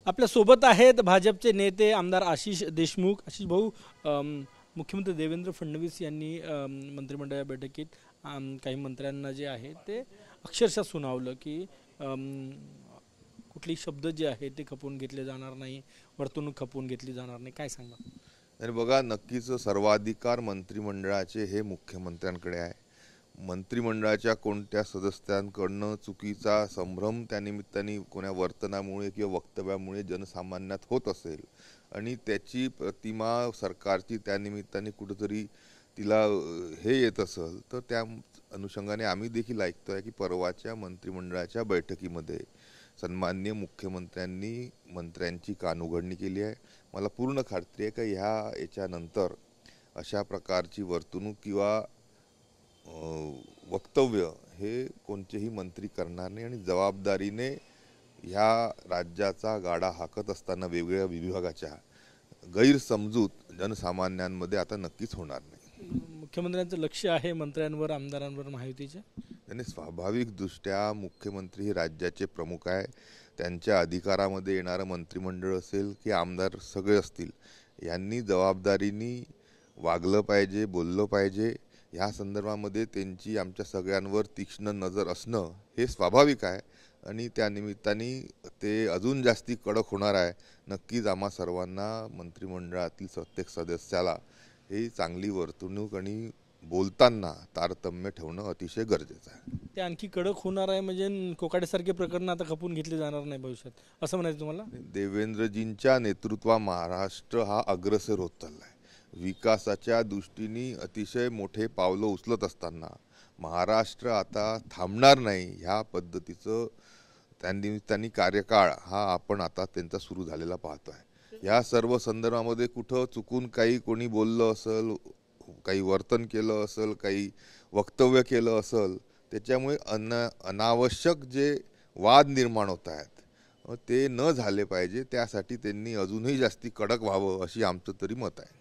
आपल्या सोबत आहेत भाजपचे नेते आमदार आशिष देशमुख। आशिष भाऊ, मुख्यमंत्री देवेंद्र फडणवीस यांनी मंत्रिमंडळ बैठकीत काही मंत्र्यांना जे आहे ते अक्षरशः सुनावलं की कुठली शब्द जे आहे ते खपवून घेतले जाणार नाही, वर्तणूक खपवून घेतली जाणार नाही, काय सांगा? आणि बघा, नक्कीच सर्वाधिकार मंत्रिमंडळाचे हे मुख्यमंत्र्यांकडे आहे। मंत्रिमंडळाच्या कोणत्या सदस्यांकडनं चुकीचा संभ्रम त्यानिमित्ताने कोणा वर्तनामुळे किंवा वक्तव्यामुळे जनसामान्यात होत असेल आणि त्याची प्रतिमा सरकारची त्यानिमित्ताने कुठेतरी तिला हे येत असेल तर त्या अनुषंगाने आम्ही देखील ऐकतोय की परवाच्या मंत्रिमंडळाच्या बैठकीमध्ये सन्माननीय मुख्यमंत्र्यांनी मंत्र्यांची कानउघडणी केली आहे। मला पूर्ण खात्री आहे की याच्यानंतर अशा प्रकारची वर्तणूक किंवा वक्तव्य हे कोणतेही मंत्री करणार नाही आणि जबाबदारीने ह्या राज्याचा गाडा हाकत असताना वेगवेगळ्या विभागाच्या गैरसमजूत जनसामान्यांमध्ये आता नक्कीच होणार नाही। मुख्यमंत्र्यांचं लक्ष आहे मंत्र्यांवर, आमदारांवर महायुतीच्या? आणि स्वाभाविकदृष्ट्या मुख्यमंत्री हे राज्याचे प्रमुख आहे। त्यांच्या अधिकारामध्ये येणारं मंत्रिमंडळ असेल की आमदार सगळे असतील, यांनी जबाबदारीने वागलं पाहिजे, बोललं पाहिजे। ह्या संदर्भामध्ये त्यांची आमच्या सगळ्यांवर तीक्ष्ण नजर असणं हे स्वाभाविक आहे आणि त्या निमित्ताने ते अजून जास्ती कडक होणार आहे। नक्कीच आम्हा सर्वांना मंत्रिमंडळातील प्रत्येक सदस्याला ही चांगली वर्तणूक आणि बोलताना तारतम्य ठेवणं अतिशय गरजेचं आहे। ते आणखी कडक होणार आहे म्हणजे कोकाटेसारखे प्रकरण आता खपून घेतले जाणार नाही भविष्यात, असं म्हणायचं तुम्हाला? देवेंद्रजींच्या नेतृत्वात महाराष्ट्र हा अग्रेसर होत चालला आहे। विकासाच्या दृष्टीने अतिशय मोठे पावलं उचलत असताना महाराष्ट्र आता थांबणार नाही ह्या पद्धतीचं त्यानिमित्ताने कार्यकाळ हा आपण आता त्यांचा सुरू झालेला पाहतोय। ह्या सर्व संदर्भामध्ये कुठं चुकून काही कोणी बोललं असेल, काही वर्तन केलं असेल, काही वक्तव्य केलं असेल, त्याच्यामुळे अनावश्यक जे वाद निर्माण होत आहेत ते न झाले पाहिजे। त्यासाठी त्यांनी अजूनही जास्ती कडक व्हावं अशी आमचं तरी मत आहे।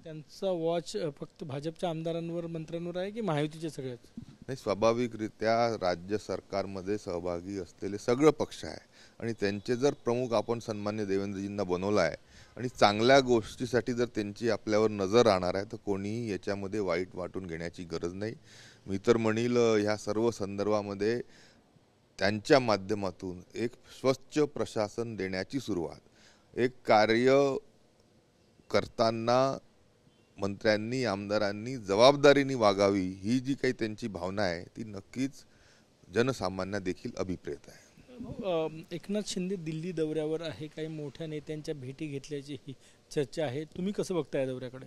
त्यांचा वॉच फक्त भाजपच्या आमदारांवर, मंत्र्यांवर आहे की महायुतीचे सगळेच? नाही, स्वाभाविकरित्या राज्य सरकारमध्ये सहभागी असलेले सगळे पक्ष आहे आणि त्यांचे जर प्रमुख आपण सन्मान्य देवेंद्रजींना बनवलं आहे आणि चांगल्या गोष्टीसाठी जर त्यांची आपल्यावर नजर राहणार आहे तर कोणीही याच्यामध्ये वाईट वाटून घेण्याची गरज नाही। मी तर म्हणील ह्या सर्व संदर्भामध्ये त्यांच्या माध्यमातून एक स्वच्छ प्रशासन देण्याची सुरुवात, एक कार्य करताना मंत्र्यांनी, आमदारांनी जबाबदारीने वागावी ही जी काही त्यांची भावना आहे ती नक्कीच जनसामान्य देखील अभिप्रेत आहे। एकनाथ शिंदे दिल्ली दौऱ्यावर आहे, काही मोठ्या नेत्यांच्या भेटी घेतल्याची ही चर्चा आहे, तुम्ही कसं बघताय दौऱ्याकडे?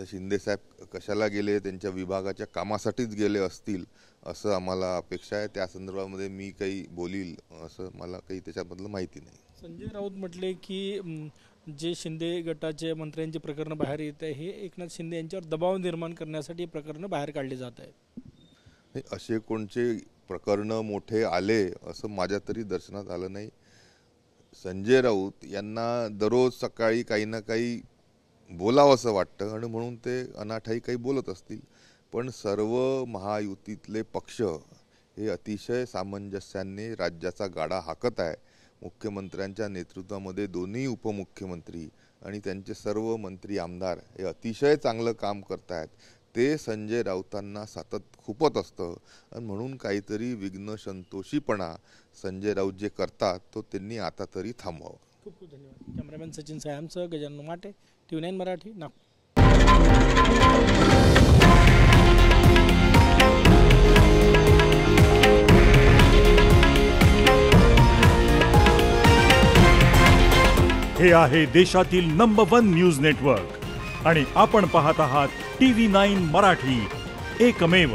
शिंदे साहेब कशाला गेले, त्यांच्या विभागाच्या कामासाठीच गेले असतील असं आम्हाला अपेक्षा आहे। त्या संदर्भामध्ये मी काही बोलील असं मला काही त्याच्याबद्दल माहिती नाही। संजय राऊत म्हटले की जे शिंदे गटाचे मंत्र्यांचे प्रकरण बाहेर येत आहे हे एकनाथ शिंदे यांच्यावर दबाव निर्माण करण्यासाठी प्रकरण बाहेर काढले जात आहेत। असे कोणते प्रकरण मोठे आले असं माझ्या तरी दर्शनात आलं नाही। संजय राऊत यांना दररोज सकाळी काही ना काही बोलावं असं वाटतं आणि म्हणून ते अनाठाई काही बोलत असतील, पण सर्व महायुतीतले पक्ष हे अतिशय सामंजस्याने राज्याचा गाडा हाकत आहे। मुख्यमंत्र्यांच्या नेतृत्वामध्ये दोन्ही उपमुख्यमंत्री आणि त्यांचे सर्व मंत्री, आमदार हे अतिशय चांगलं काम करत आहेत। ते संजय राऊतांना सतत खूपत असतं आणि म्हणून काहीतरी विघ्न संतोषीपणा संजय राऊत जे करतात तो त्यांनी आता तरी थांबवावं। खूप खूप धन्यवाद। कॅमेरामॅन सचिन सायांसह गजानन माटे, TV9 मराठी, नागपूर। हे आहे देशातील नंबर 1 न्यूज नेटवर्क आणि आपण पाहत आहात TV9 मराठी, एकमेव।